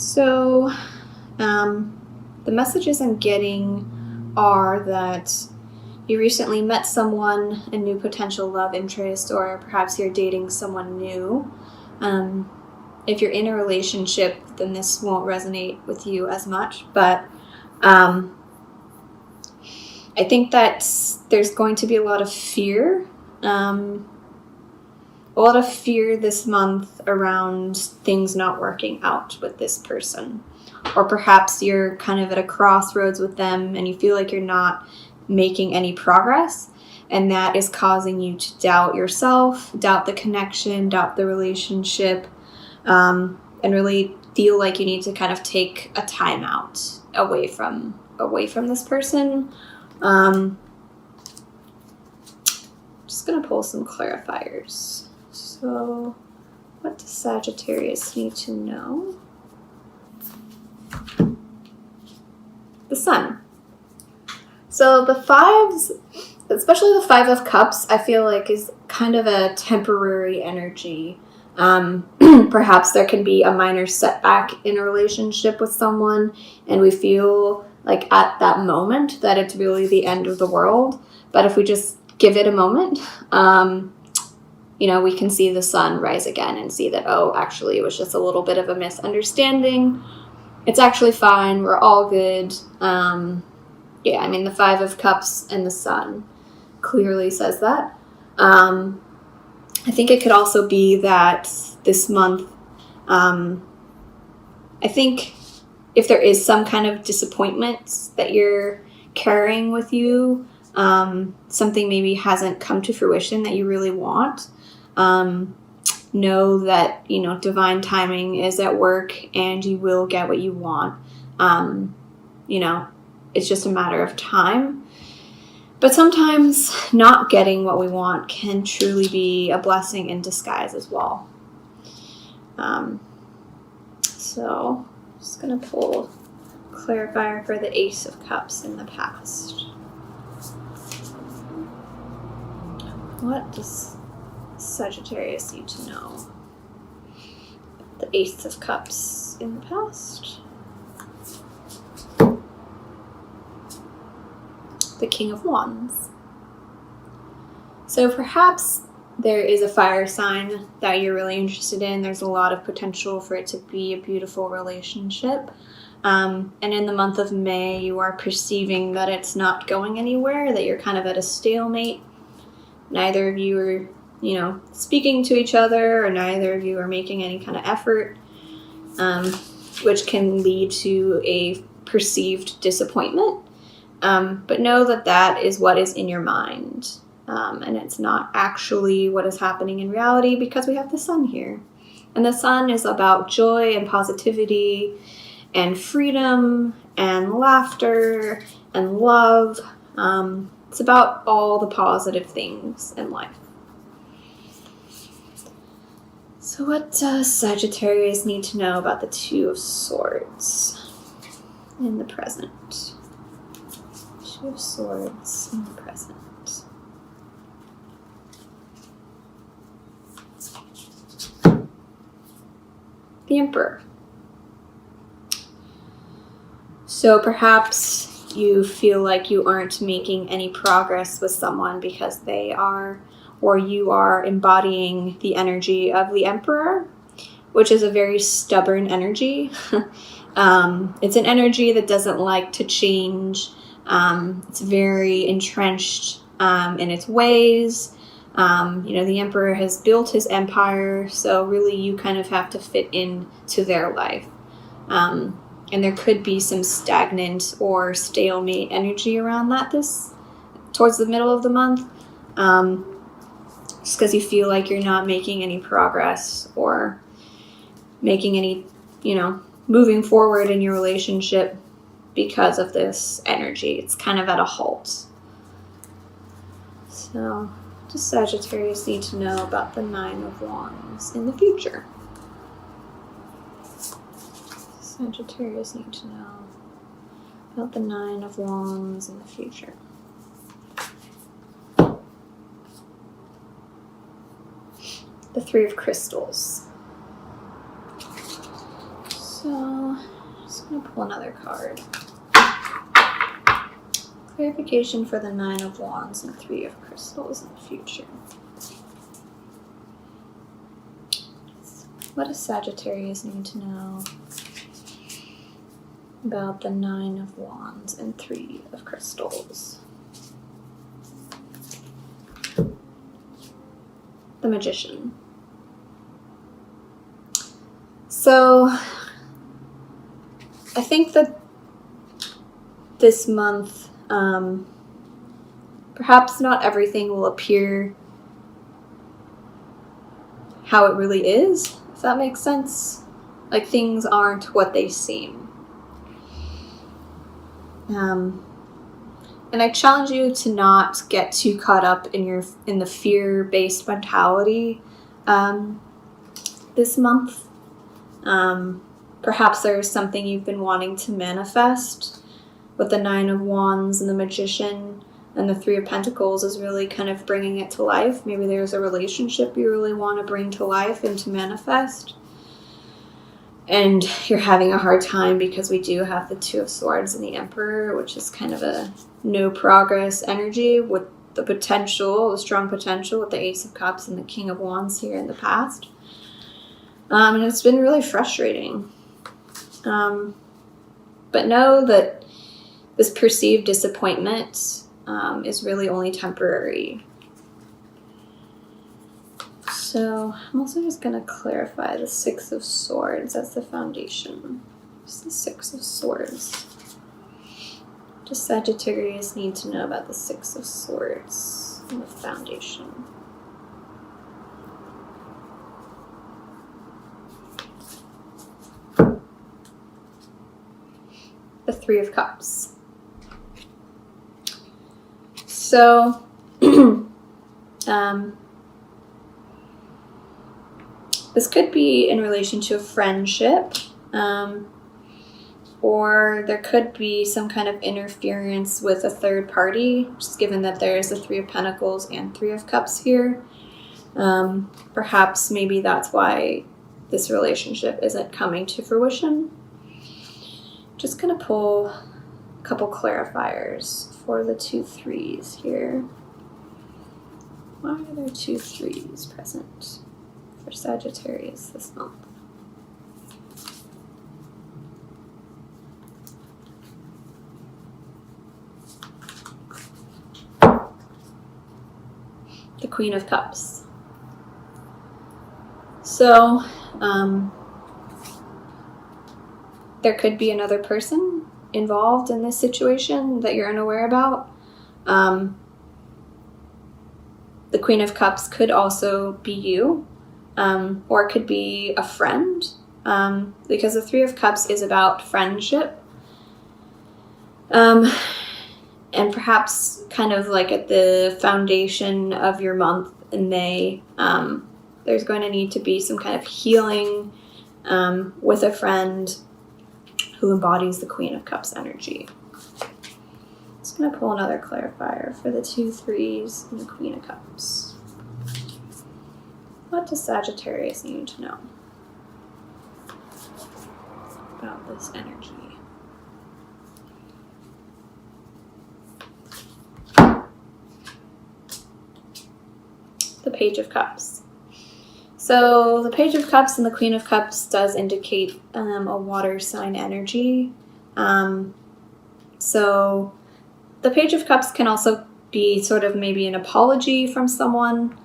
So, the messages I'm getting are that you recently met someone, a new potential love interest, or perhaps you're dating someone new. If you're in a relationship, then this won't resonate with you as much, but I think that there's going to be a lot of fear. A lot of fear this month around things not working out with this person. Or perhaps you're kind of at a crossroads with them and you feel like you're not making any progress, and that is causing you to doubt yourself, doubt the connection, doubt the relationship, and really feel like you need to kind of take a time out away from this person. Just gonna pull some clarifiers. So, what does Sagittarius need to know? The Sun. So the fives, especially the Five of Cups, I feel like is kind of a temporary energy. Perhaps there can be a minor setback in a relationship with someone, and we feel like at that moment that it's really the end of the world. But if we just give it a moment, we can see the sun rise again and see that, oh, actually it was just a little bit of a misunderstanding. It's actually fine. We're all good. The Five of Cups and the sun clearly says that. I think it could also be that this month, I think if there is some kind of disappointment that you're carrying with you, something maybe hasn't come to fruition that you really want, know that, divine timing is at work and you will get what you want. It's just a matter of time. But sometimes not getting what we want can truly be a blessing in disguise as well. So just going to pull clarifier for the Ace of Cups in the past. What does Sagittarius need to know? The Ace of Cups in the past. The King of Wands. So perhaps there is a fire sign that you're really interested in. There's a lot of potential for it to be a beautiful relationship. And in the month of May, you are perceiving that it's not going anywhere, that you're kind of at a stalemate. Neither of you are, speaking to each other, or neither of you are making any kind of effort, which can lead to a perceived disappointment. But know that that is what is in your mind. And it's not actually what is happening in reality, because we have the sun here. And the sun is about joy and positivity and freedom and laughter and love. It's about all the positive things in life. So what does Sagittarius need to know about the Two of Swords in the present? Two of Swords in the present. The Emperor. So perhaps you feel like you aren't making any progress with someone because they are, or you are embodying the energy of the Emperor, which is a very stubborn energy. It's an energy that doesn't like to change. It's very entrenched in its ways. The Emperor has built his empire, so really you kind of have to fit into their life. And there could be some stagnant or stalemate energy around that towards the middle of the month. Just because you feel like you're not making any progress or making any, moving forward in your relationship because of this energy. It's kind of at a halt. So, does Sagittarius need to know about the Nine of Wands in the future? Sagittarius need to know about the Nine of Wands in the future. The Three of Crystals. So, going to pull another card. Clarification for the 9 of Wands and 3 of Crystals in the future. What does Sagittarius need to know about the 9 of Wands and 3 of Crystals? The Magician. So, I think that this month, perhaps not everything will appear how it really is, if that makes sense. Like, things aren't what they seem. And I challenge you to not get too caught up in the fear-based mentality this month. Perhaps there's something you've been wanting to manifest with the 9 of Wands and the Magician, and the 3 of Pentacles is really kind of bringing it to life. Maybe there's a relationship you really want to bring to life and to manifest. And you're having a hard time because we do have the 2 of Swords and the Emperor, which is kind of a no progress energy with the potential, the strong potential with the Ace of Cups and the King of Wands here in the past. And it's been really frustrating. But know that this perceived disappointment is really only temporary. So I'm also just going to clarify the 6 of Swords as the foundation. What's the 6 of Swords? Does Sagittarius need to know about the 6 of Swords and the foundation? The 3 of Cups. So, this could be in relation to a friendship, or there could be some kind of interference with a third party, just given that there's the 3 of Pentacles and 3 of Cups here. Perhaps maybe that's why this relationship isn't coming to fruition. Just going to pull a couple clarifiers for the 2 3s here. Why are there 2 3s present for Sagittarius this month? The Queen of Cups. So, there could be another person involved in this situation that you're unaware about. The Queen of Cups could also be you, or it could be a friend, because the 3 of Cups is about friendship. And perhaps kind of like at the foundation of your month in May, there's going to need to be some kind of healing with a friend who embodies the Queen of Cups energy. Just going to pull another clarifier for the 2 3s and the Queen of Cups. What does Sagittarius need to know about this energy? The Page of Cups. So the Page of Cups and the Queen of Cups does indicate a water sign energy. So the Page of Cups can also be sort of maybe an apology from someone.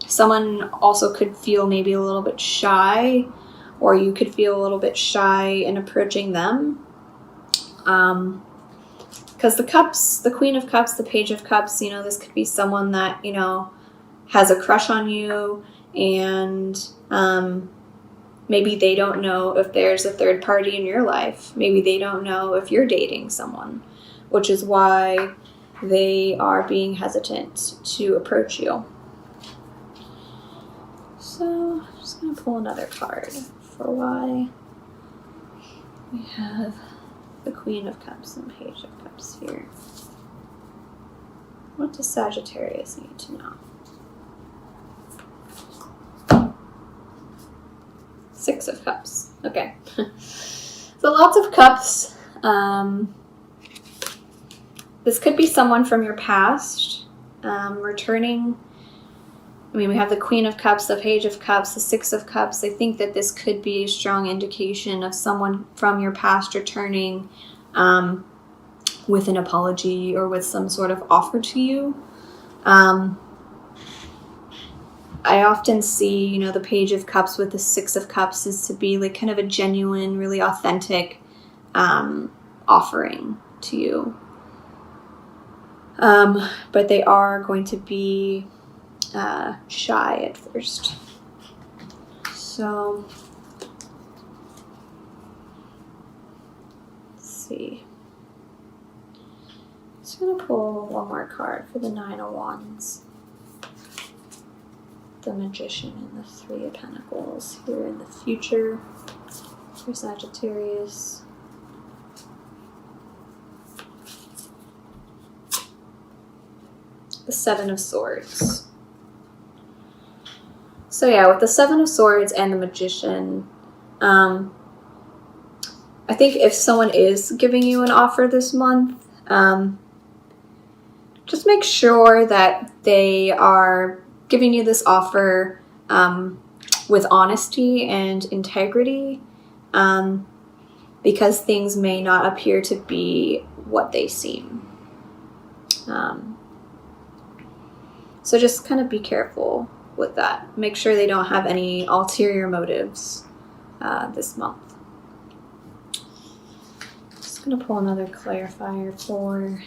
Someone also could feel maybe a little bit shy, or you could feel a little bit shy in approaching them. Because the Cups, the Queen of Cups, the Page of Cups, this could be someone that, has a crush on you, and maybe they don't know if there's a third party in your life. Maybe they don't know if you're dating someone, which is why they are being hesitant to approach you. So I'm just going to pull another card for why we have the Queen of Cups and Page of Cups here. What does Sagittarius need to know? 6 of Cups. Okay. Cups. This could be someone from your past returning. I mean, we have the Queen of Cups, the Page of Cups, the Six of Cups. I think that this could be a strong indication of someone from your past returning with an apology or with some sort of offer to you. I often see, the Page of Cups with the Six of Cups is to be like kind of a genuine, really authentic offering to you. But they are going to be shy at first. So, let's see. I'm just going to pull one more card for the Nine of Wands. The Magician and the Three of Pentacles here in the future for Sagittarius. The Seven of Swords. So yeah, with the Seven of Swords and the Magician, I think if someone is giving you an offer this month, just make sure that they are giving you this offer with honesty and integrity, because things may not appear to be what they seem. So just kind of be careful with that. Make sure they don't have any ulterior motives this month. Just going to pull another clarifier for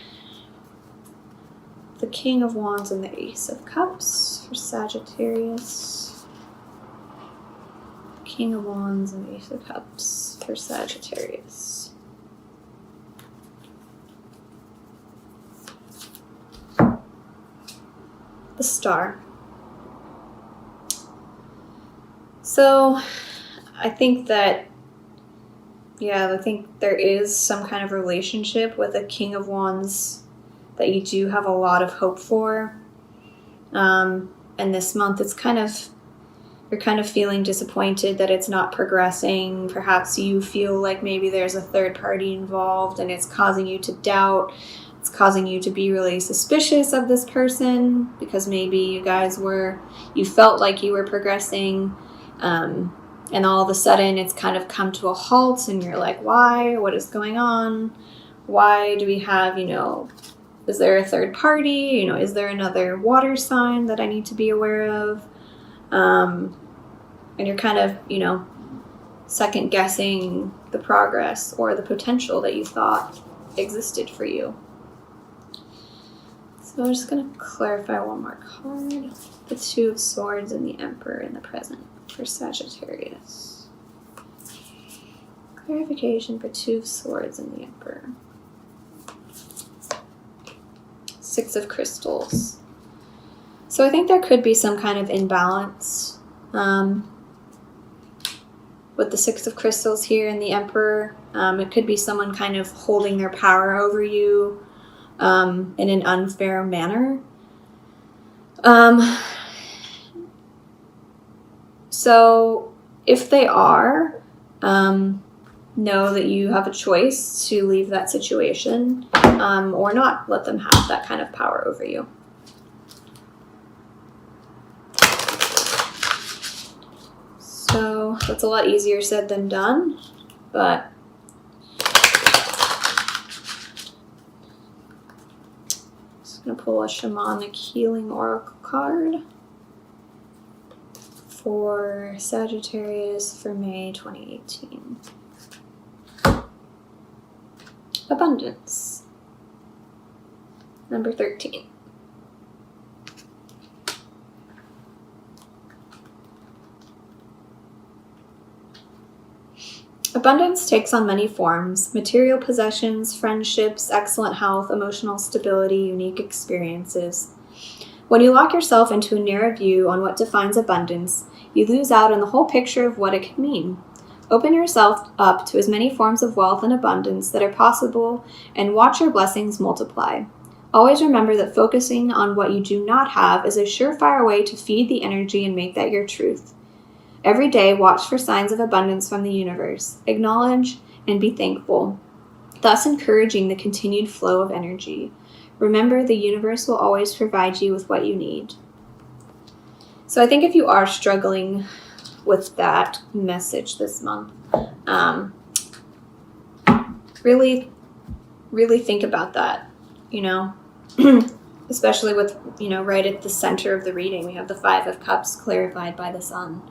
the King of Wands and the Ace of Cups for Sagittarius. King of Wands and Ace of Cups for Sagittarius. The Star. So I think that, I think there is some kind of relationship with a King of Wands that you do have a lot of hope for. And this month you're kind of feeling disappointed that it's not progressing. Perhaps you feel like maybe there's a third party involved and it's causing you to doubt. It's causing you to be really suspicious of this person because maybe you felt like you were progressing, and all of a sudden it's kind of come to a halt and you're like, why? What is going on? Why do we have, is there a third party? Is there another water sign that I need to be aware of? And you're kind of, second guessing the progress or the potential that you thought existed for you. So I'm just going to clarify one more card. The Two of Swords and the Emperor in the present for Sagittarius. Clarification for Two of Swords and the Emperor. Six of Crystals. So I think there could be some kind of imbalance with the Six of Crystals here and the Emperor. It could be someone kind of holding their power over you in an unfair manner. So if they are, know that you have a choice to leave that situation or not let them have that kind of power over you. So that's a lot easier said than done, but just going to pull a Shamanic Healing Oracle card for Sagittarius for May 2018. Abundance. Number 13. Abundance takes on many forms: material possessions, friendships, excellent health, emotional stability, unique experiences. When you lock yourself into a narrow view on what defines abundance, you lose out on the whole picture of what it could mean. Open yourself up to as many forms of wealth and abundance that are possible and watch your blessings multiply. Always remember that focusing on what you do not have is a surefire way to feed the energy and make that your truth. Every day, watch for signs of abundance from the universe. Acknowledge and be thankful, thus encouraging the continued flow of energy. Remember, the universe will always provide you with what you need. So I think if you are struggling with that message this month, really, really think about that, especially with, right at the center of the reading, we have the Five of Cups clarified by the Sun.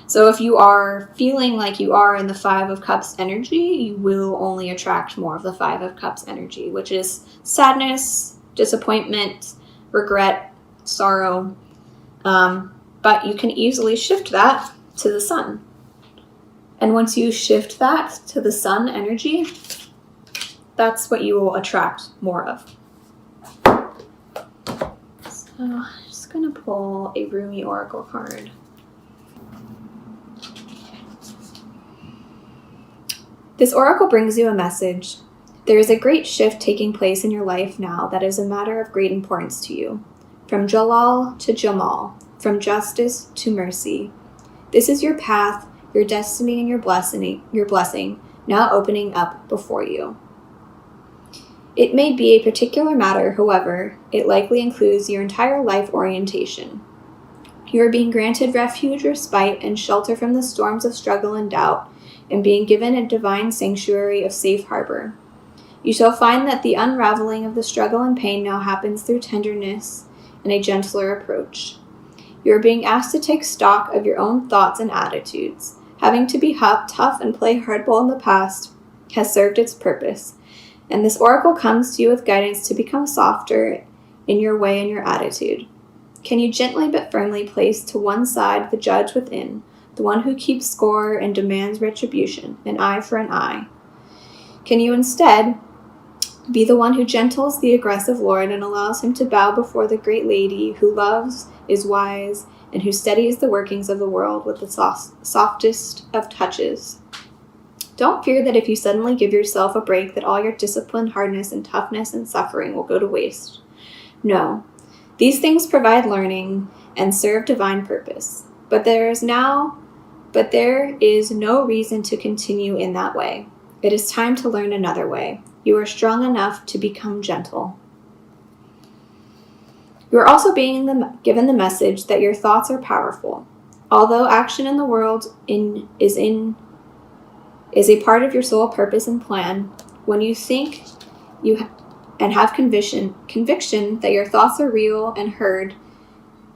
So if you are feeling like you are in the Five of Cups energy, you will only attract more of the Five of Cups energy, which is sadness, disappointment, regret, sorrow. But you can easily shift that to the Sun. And once you shift that to the Sun energy, that's what you will attract more of. So I'm just going to pull a Rumi Oracle card. This oracle brings you a message. There is a great shift taking place in your life now that is a matter of great importance to you. From Jalal to Jamal, from justice to mercy. This is your path, your destiny, and your blessing now opening up before you. It may be a particular matter, however, it likely includes your entire life orientation. You are being granted refuge, respite, and shelter from the storms of struggle and doubt, and being given a divine sanctuary of safe harbor. You shall find that the unraveling of the struggle and pain now happens through tenderness and a gentler approach. You are being asked to take stock of your own thoughts and attitudes. Having to be tough and play hardball in the past has served its purpose, and this oracle comes to you with guidance to become softer in your way and your attitude. Can you gently but firmly place to one side the judge within, the one who keeps score and demands retribution, an eye for an eye? Can you instead be the one who gentles the aggressive lord and allows him to bow before the great lady who loves, is wise, and who steadies the workings of the world with the softest of touches? Don't fear that if you suddenly give yourself a break that all your discipline, hardness, and toughness and suffering will go to waste. No, these things provide learning and serve divine purpose, but there is no reason to continue in that way. It is time to learn another way. You are strong enough to become gentle. You are also being given the message that your thoughts are powerful. Although action in the world is a part of your soul purpose and plan, when you think and have conviction that your thoughts are real and heard,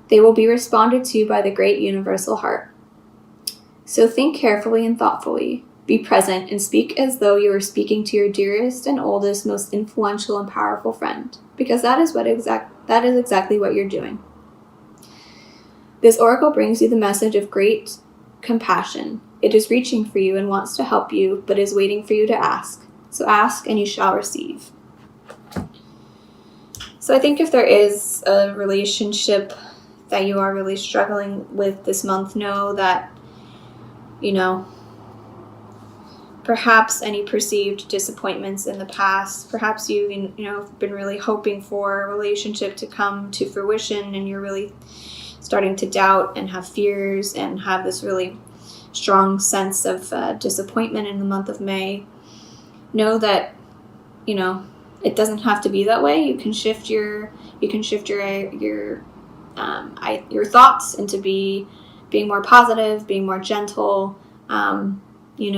they will be responded to by the great universal heart. So think carefully and thoughtfully. Be present and speak as though you were speaking to your dearest and oldest, most influential and powerful friend, because that is exactly what you're doing. This oracle brings you the message of great compassion. It is reaching for you and wants to help you, but is waiting for you to ask. So ask and you shall receive. So I think if there is a relationship that you are really struggling with this month, know that, perhaps any perceived disappointments in the past, perhaps you've been really hoping for a relationship to come to fruition and you're really starting to doubt and have fears and have this really strong sense of disappointment in the month of May. Know that, it doesn't have to be that way. You can shift your thoughts into being more positive, being more gentle. We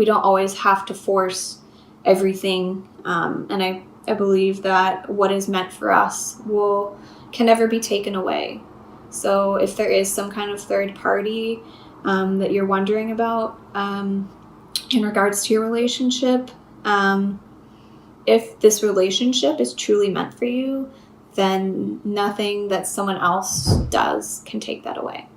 don't always have to force everything. And I believe that what is meant for us can never be taken away. So if there is some kind of third party that you're wondering about in regards to your relationship, if this relationship is truly meant for you, then nothing that someone else does can take that away.